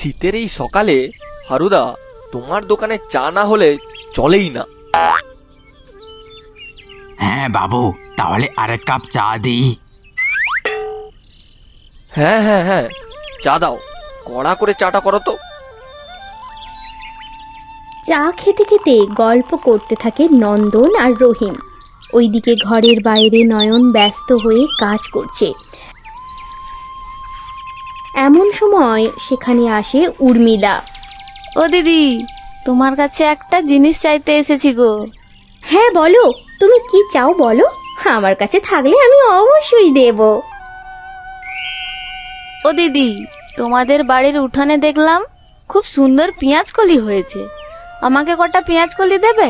শীতের এই সকালে হারুদা, তোমার দোকানে চা না হলে চলেই না। হ্যাঁ বাবু, তাহলে আরেক কাপ চা দিই। হ্যাঁ হ্যাঁ হ্যাঁ, চা দাও, কড়া করে চাটা করো তো। চা খেতে খেতে গল্প করতে থাকে নন্দন আর রহিম। ওইদিকে ঘরের বাইরে নয়ন ব্যস্ত হয়ে কাজ করছে। এমন সময় সেখানে আসে উর্মিলা। ও দিদি, তোমার কাছে একটা জিনিস চাইতে এসেছি গো। হ্যাঁ বলো, তুমি কি চাও বলো, আমার কাছে থাকলে আমি অবশ্যই দেব। ও দিদি, তোমাদের বাড়ির উঠানে দেখলাম খুব সুন্দর পেঁয়াজ কলি হয়েছে, আমাকে কটা পেঁয়াজ কলি দেবে?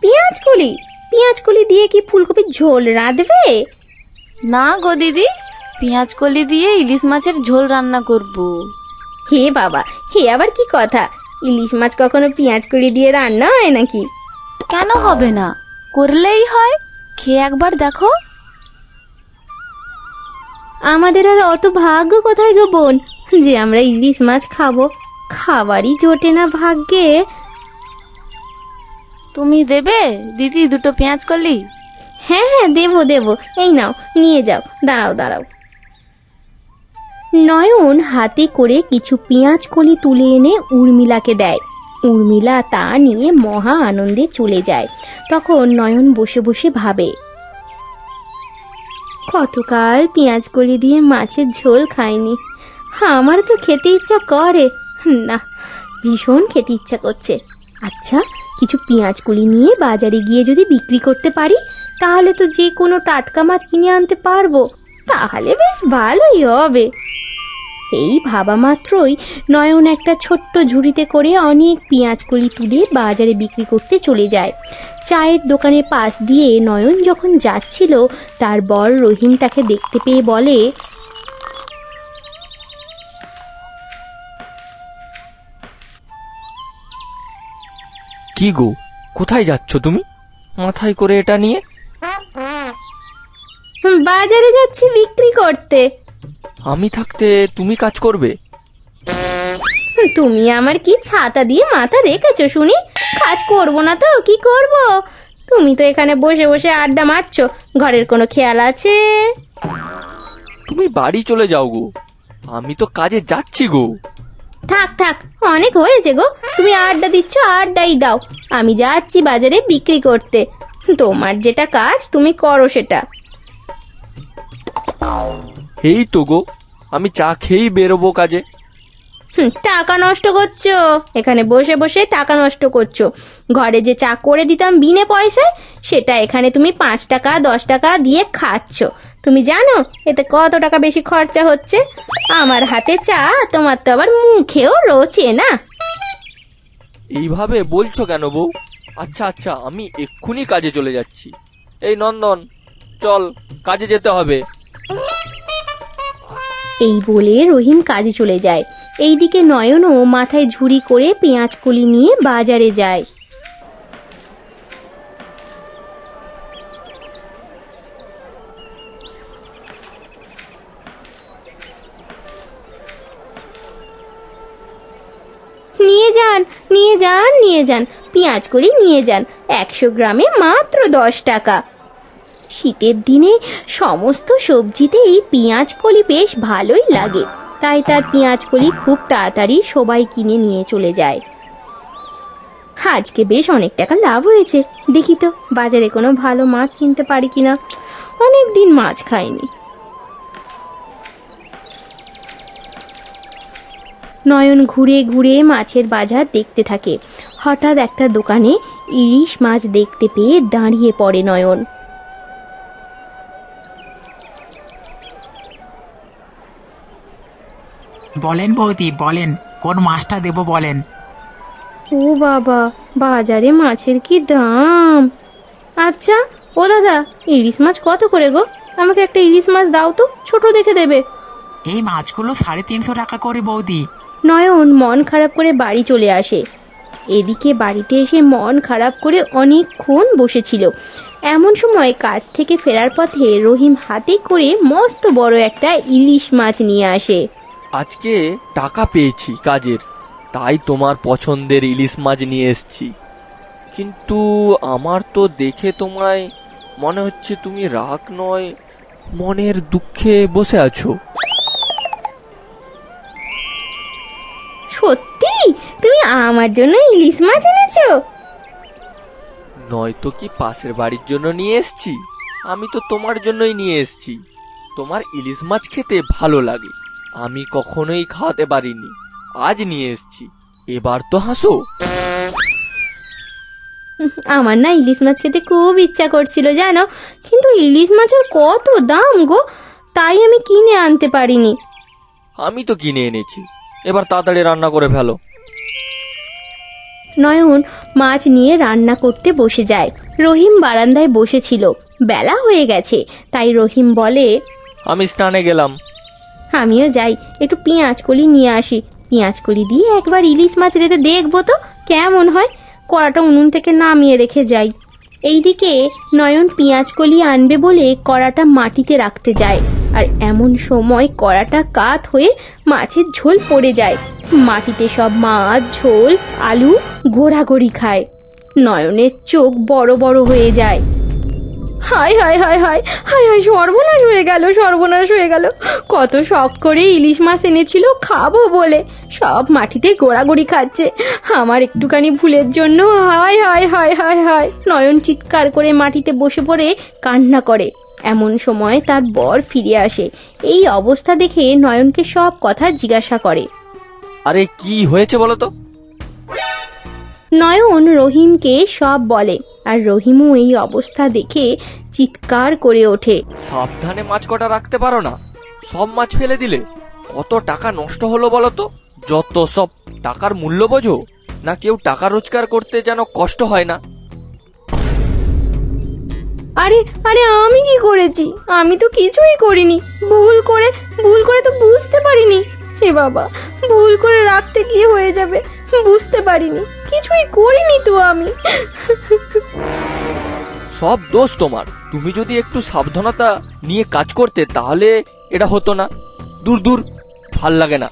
পেঁয়াজ কলি? পেঁয়াজ কলি দিয়ে কি ফুলকপির ঝোল রাঁধবে? না গো দিদি, পেঁয়াজ কলি দিয়ে ইলিশ মাছের ঝোল রান্না করব। হে বাবা, হে আবার কি কথা, ইলিশ মাছ কখনো পেঁয়াজ কলি দিয়ে রান্না হয় নাকি? কেন হবে না, করলেই হয়, খেয়ে একবার দেখো। আমাদের আর অত ভাগ্য কোথায় গো বোন, যে আমরা ইলিশ মাছ খাবো, খাবারই জোটে না ভাগ্যে। তুমি দেবে দিদি দুটো পেঁয়াজ কলি? হ্যাঁ হ্যাঁ, দেবো দেবো, এই নাও নিয়ে যাও। দাঁড়াও দাঁড়াও। নয়ন হাতে করে কিছু পেঁয়াজ কলি তুলে এনে উর্মিলাকে দেয়। উর্মিলা তা নিয়ে মহা আনন্দে চলে যায়। তখন নয়ন বসে বসে ভাবে, কতকাল পেঁয়াজ কলি দিয়ে মাছের ঝোল খাইনি, আমার তো খেতে ইচ্ছা করে না, ভীষণ খেতে ইচ্ছা করছে। আচ্ছা, কিছু পেঁয়াজ কলি নিয়ে বাজারে গিয়ে যদি বিক্রি করতে পারি, তাহলে তো যে কোনো টাটকা মাছ কিনে আনতে পারবো, তাহলে বেশ ভালোই হবে। এই ভাবা মাত্রই নয়ন একটা ছোট্ট ঝুড়িতে করে অনেক পেঁয়াজ কলি তুলে বাজারে বিক্রি করতে চলে যায়। চায়ের দোকানের পাশ দিয়ে নয়ন যখন যাচ্ছিল, তার বর রহিম তাকে দেখতে পেয়ে বলে, কি গো, কোথায় যাচ্ছ তুমি মাথায় করে এটা নিয়ে? বাজারে যাচ্ছি বিক্রি করতে। আমি থাকতে তুমি কাজ করবে? তুমি আমার কি ছাতা দিয়ে মাথা রেখেছো শুনি? কাজ করব না তো কি করব? তুমি তো এখানে বসে বসে আড্ডা মারছো, ঘরের কোনো খেয়াল আছে? তুমি বাড়ি চলে যাও গো, আমি তো কাজে যাচ্ছি গো। থাক থাক, অনেক হয়েছে গো, তুমি আড্ডা দিচ্ছ, আড্ডাই দাও। আমি যাচ্ছি বাজারে বিক্রি করতে, তোমার যেটা কাজ তুমি করো সেটা। এই তো গো, আমি চা খেয়েই বেরোবো কাজে। টাকা নষ্ট করছো, এখানে বসে বসে টাকা নষ্ট করছো। ঘরে যে চা করে দিতাম বিনে পয়সায়, সেটা এখানে তুমি 5 টাকা 10 টাকা দিয়ে খাচ্ছ। তুমি জানো এতে কত টাকা বেশি খরচা হচ্ছে? আমার হাতে চা তোমার তো আবার মুখেও রোচে না। এইভাবে বলছো কেন বউ? আচ্ছা আচ্ছা, আমি এক্ষুনি কাজে চলে যাচ্ছি। এই নন্দন, চল, কাজে যেতে হবে। এই বলে রহিম কাজে চলে যায়। এইদিকে নয়নও মাথায় ঝুড়ি করে পেঁয়াজ কলি নিয়ে বাজারে যায়। নিয়ে যান নিয়ে যান নিয়ে যান, পেঁয়াজ কলি নিয়ে যান, 100 গ্রামে মাত্র 10 টাকা। শীতের দিনে সমস্ত সবজিতে এই পেঁয়াজ কলি বেশ ভালোই লাগে, তাই তার পেঁয়াজ কলি খুব তাড়াতাড়ি সবাই কিনে নিয়ে চলে যায়। আজকে বেশ অনেক টাকা লাভ হয়েছে, দেখি তো বাজারে কোনো ভালো মাছ কিনতে পারি কিনা, অনেক দিন মাছ খাইনি। নয়ন ঘুরে ঘুরে মাছের বাজার দেখতে থাকে। হঠাৎ একটা দোকানে ইলিশ মাছ দেখতে পেয়ে দাঁড়িয়ে পড়ে নয়ন। বলেন বৌদি, বলেন কোন মাছটা দেবো বলেন। ও বাবা, বাজারে মাছের কি দাম! আচ্ছা ও দাদা, ইলিশ মাছ কত করে গো? আমাকে একটা ইলিশ মাছ দাও তো, ছোট দেখে দেবে। এই মাছগুলো 350 টাকা করে বৌদি। নয়ন মন খারাপ করে বাড়ি চলে আসে। এদিকে বাড়িতে এসে মন খারাপ করে অনেকক্ষণ বসেছিল। এমন সময় কাজ থেকে ফেরার পথে রহিম হাতে করে মস্ত বড় একটা ইলিশ মাছ নিয়ে আসে। আজকে টাকা পেয়েছি কাজের, তাই তোমার পছন্দের ইলিশ মাছ নিয়ে এসেছি। কিন্তু আমার তো দেখে তোমায় মনে হচ্ছে তুমি রাগ নয়, মনের দুঃখে বসে আছো। সত্যি তুমি আমার জন্য ইলিশ মাছ এনেছো? নয়তো কি পাশের বাড়ির জন্য নিয়ে এসেছি? আমি তো তোমার জন্যই নিয়ে এসেছি। তোমার ইলিশ মাছ খেতে ভালো লাগে, আমি কখনোই খাওয়াতে পারিনি, আজ নিয়ে এসেছি। এবার তো হাসো। আমার না ইলিশ মাছ খেতে খুব ইচ্ছা করছিল জানো, কিন্তু ইলিশ মাছের কত দাম গো, তাই আমি কিনে আনতে পারিনি। আমি তো কিনে এনেছি, এবার তাড়াতাড়ি রান্না করে ফেলো। নয়ন মাছ নিয়ে রান্না করতে বসে যায়। রহিম বারান্দায় বসেছিল, বেলা হয়ে গেছে, তাই রহিম বলে, আমি স্নানে গেলাম। আমিও যাই, একটু পেঁয়াজ কলি নিয়ে আসি। পেঁয়াজ কলি দিয়ে একবার ইলিশ মাছ রেঁধে দেখবো তো কেমন হয়। কড়াটা উনুন থেকে নামিয়ে রেখে যাই। এইদিকে নয়ন পেঁয়াজ কলি আনবে বলে কড়াটা মাটিতে রাখতে যায়, আর এমন সময় কড়াটা কাত হয়ে মাছের ঝোল পড়ে যায়। মাটিতে সব মাছ, ঝোল, আলু গোড়াগড়ি খায়। নয়নের চোখ বড় বড় হয়ে যায়। হায় হায় হায় হায় হায় হায়, সর্বনাশ হয়ে গেল, সর্বনাশ হয়ে গেল। কত শখ করে ইলিশ মাছ এনেছিল খাবো বলে, সব মাটিতে গোড়াগড়ি খাচ্ছে। আমার একটুখানি ভুলের জন্য হায় হায় হায় হায় হায়। নয়ন চিৎকার করে মাটিতে বসে পড়ে কান্না করে। এমন সময় তার বর ফিরে আসে। এই অবস্থা দেখে নয়নকে সব কথা জিজ্ঞাসা করে। আরে কি হয়েছে বলো তো? নয়ন রহিমকে সব বলে, আর রহিমও এই অবস্থা দেখে চিৎকার করে ওঠে। সাবধানে মাছ কটা রাখতে পারো না, সব মাছ ফেলে দিলে। কত টাকা নষ্ট হলো বলো তো? যত সব টাকার মূল্য বোঝো না, কেউ টাকা রোজগার করতে যেন কষ্ট হয় না। আরে আরে আমি কি করেছি? আমি তো কিছুই করিনি। ভুল করে তো বুঝতে পারিনি। হে বাবা, ভুল করে রাখতে গিয়ে হয়ে যাবে, বুঝতে পারিনি, কিছুই করিনি তো আমি। সব দোষ তোমার। তুমি যদি একটু সাবধানতা নিয়ে কাজ করতে তাহলে এটা হতো না। দূর দূর, ভাল লাগে না।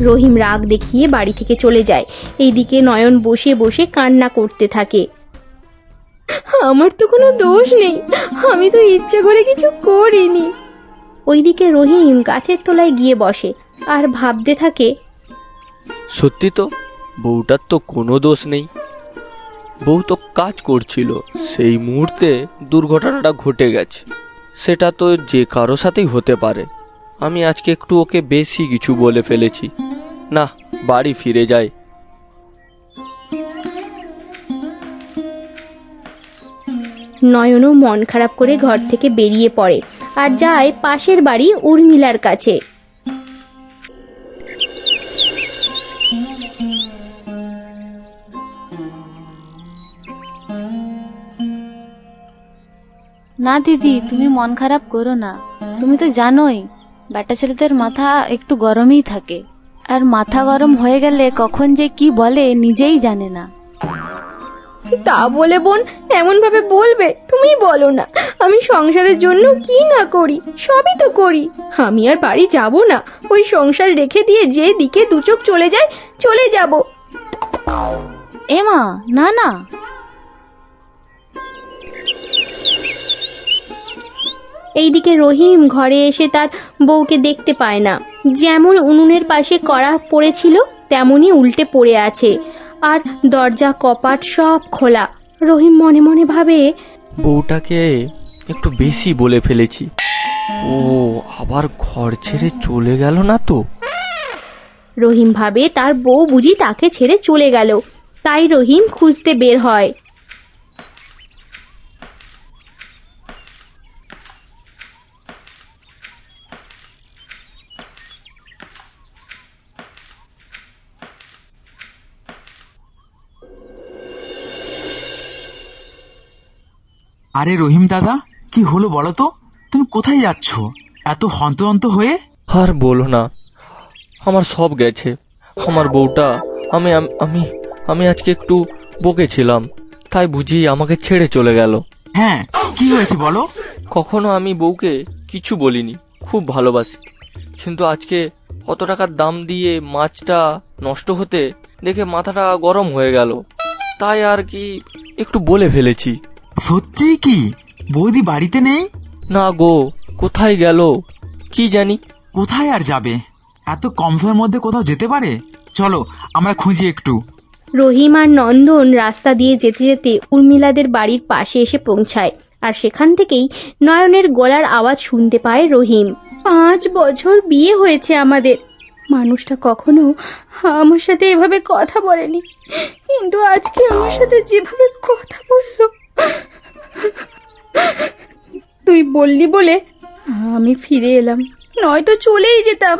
রহিম রাগ দেখিয়ে বাড়ি থেকে চলে যায়। এইদিকে নয়ন বসে বসে কান্না করতে থাকে। আমার তো কোনো দোষ নেই, আমি তো ইচ্ছে করে কিছু করিনি। ওইদিকে রহিম গাছের তলায় গিয়ে বসে আর ভাবতে থাকে, সত্যি তো, বউটার তো কোনো দোষ নেই। বউ তো কাজ করছিল, সেই মুহূর্তে দুর্ঘটনাটা ঘটে গেছে। সেটা তো যে কারো সাথেই হতে পারে। আমি আজকে একটু ওকে বেশি কিছু বলে ফেলেছি। না, বাড়ি ফিরে যাই। নয়নও মন খারাপ করে ঘর থেকে বেরিয়ে পড়ে আর যায় পাশের বাড়ি উর্মিলার কাছে। না দিদি, তুমি মন খারাপ করো না। তুমি তো জানোই বেটা ছেলেদের মাথা একটু গরমই থাকে, আর মাথা গরম হয়ে গেলে কখন যে কি বলে নিজেই জানে না। তা বলে বোন এমন ভাবে বলবে? তুমি বলো না, আমি সংসারের জন্য কি না করি, সবই তো করি। আমি আর বাড়ি যাব না, ওই সংসার রেখে দিয়ে যে দিকে দু চোখ চলে যায় চলে যাব। এমা, না না। এইদিকে রহিম ঘরে এসে তার বউকে দেখতে পায় না। যেমন উনুনের পাশে কড়া পড়েছিল তেমনই উল্টে পড়ে আছে, আর দরজা কপাট সব খোলা। রহিম মনে মনে ভাবে, বউটাকে একটু বেশি বলে ফেলেছি। ও আবার ঘর ছেড়ে চলে গেল না তো? রহিম ভাবে তার বউ বুঝি তাকে ছেড়ে চলে গেল। তাই রহিম খুঁজতে বের হয়। আরে রহিম দাদা, কি হলো বলো তো? তুমি কোথায় যাচ্ছ এত হন্তদন্ত হয়ে? আর বলো না, আমার সব গেছে। আমার বউটা, আমি আমি আমি আজকে একটু বকেছিলাম, তাই বুঝি আমাকে ছেড়ে চলে গেল। হ্যাঁ, কি হয়েছে বলো? কখনো আমি বউকে কিছু বলিনি, খুব ভালোবাসি, কিন্তু আজকে কত টাকার দাম দিয়ে মাছটা নষ্ট হতে দেখে মাথাটা গরম হয়ে গেল, তাই আর কি একটু বলে ফেলেছি। সত্যিই কি বৌদি বাড়িতে নেই? না গো, কোথায় গেল কি জানি। কোথায় আর যাবে, এত কম সময়ের মধ্যে কোথাও যেতে পারে? চলো আমরা খুঁজি একটু। রহিম আর নন্দন রাস্তা দিয়ে যেতে যেতে উর্মিলাদের বাড়ির পাশে এসে পৌঁছায়, আর সেখান থেকেই নয়নের গলার আওয়াজ শুনতে পায় রহিম। 5 বছর বিয়ে হয়েছে আমাদের, মানুষটা কখনো আমার সাথে এভাবে কথা বলেনি, কিন্তু আজকে আমার সাথে যেভাবে কথা বললো, তুই বললি বলে আমি ফিরে এলাম, নয়তো চলেই যেতাম।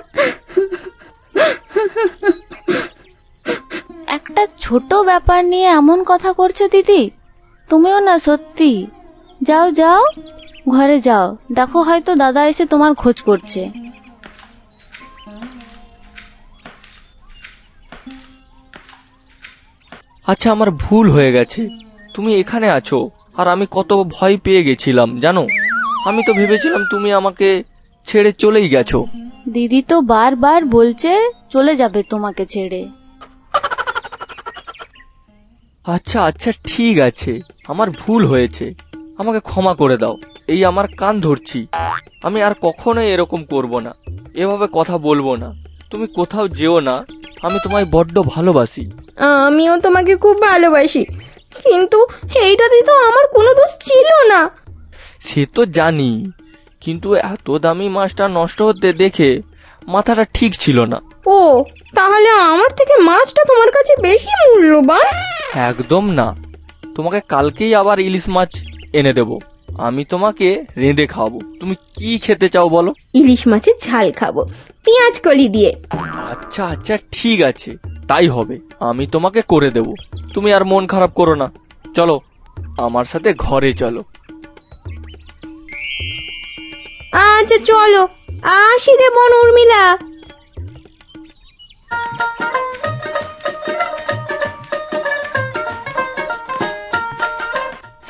একটা ছোট ব্যাপার নিয়ে এমন কথা করছো দিদি, তুমিও না সত্যি। যাও যাও, ঘরে যাও, দেখো হয়তো দাদা এসে তোমার খোঁজ করছে। আচ্ছা, আমার ভুল হয়ে গেছে, তুমি এখানে আছো, আর আমি কত ভয় পেয়ে গেছিলাম জানো। আমি তো ভেবেছিলাম তুমি আমাকে ছেড়ে চলেই গেছো। দিদি তো বারবার বলছে চলে যাবে তোমাকে ছেড়ে। আচ্ছা আচ্ছা, ঠিক আছে, আমার ভুল হয়েছে, আমাকে ক্ষমা করে দাও। এই আমার কান ধরছি, আমি আর কখনোই এরকম করব না, এভাবে কথা বলবো না। তুমি কোথাও যেও না, আমি তোমায় বড্ড ভালোবাসি। আমিও তোমাকে খুব ভালোবাসি, কিন্তু এইটাতে তো আমার কোনো দোষ ছিল না। সে তো জানি, কিন্তু এত দামি মাছটা নষ্ট হতে দেখে মাথাটা ঠিক ছিল না। ও, তাহলে আমার থেকে মাছটা তোমার কাছে বেশি মূল্যবান? একদম না, তোমাকে কালকেই আবার ইলিশ মাছ এনে দেব, আমি তোমাকে রেঁধে খাওয়াবো। তুমি কি খেতে চাও বলো? ইলিশ মাছের ঝাল খাবো, পেঁয়াজ কলি দিয়ে। আচ্ছা আচ্ছা, ঠিক আছে, তাই হবে, আমি তোমাকে করে দেব। তুমি আর মন খারাপ করো না, চলো আমার সাথে ঘরে চলো। আচ্ছা চলো, আসি রে বোন উর্মিলা।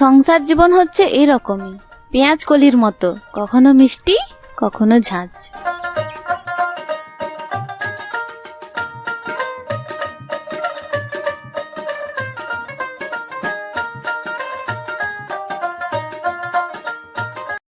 সংসার জীবন হচ্ছে এরকমই, পেঁয়াজ কলির মতো, কখনো মিষ্টি কখনো ঝাঁঝ।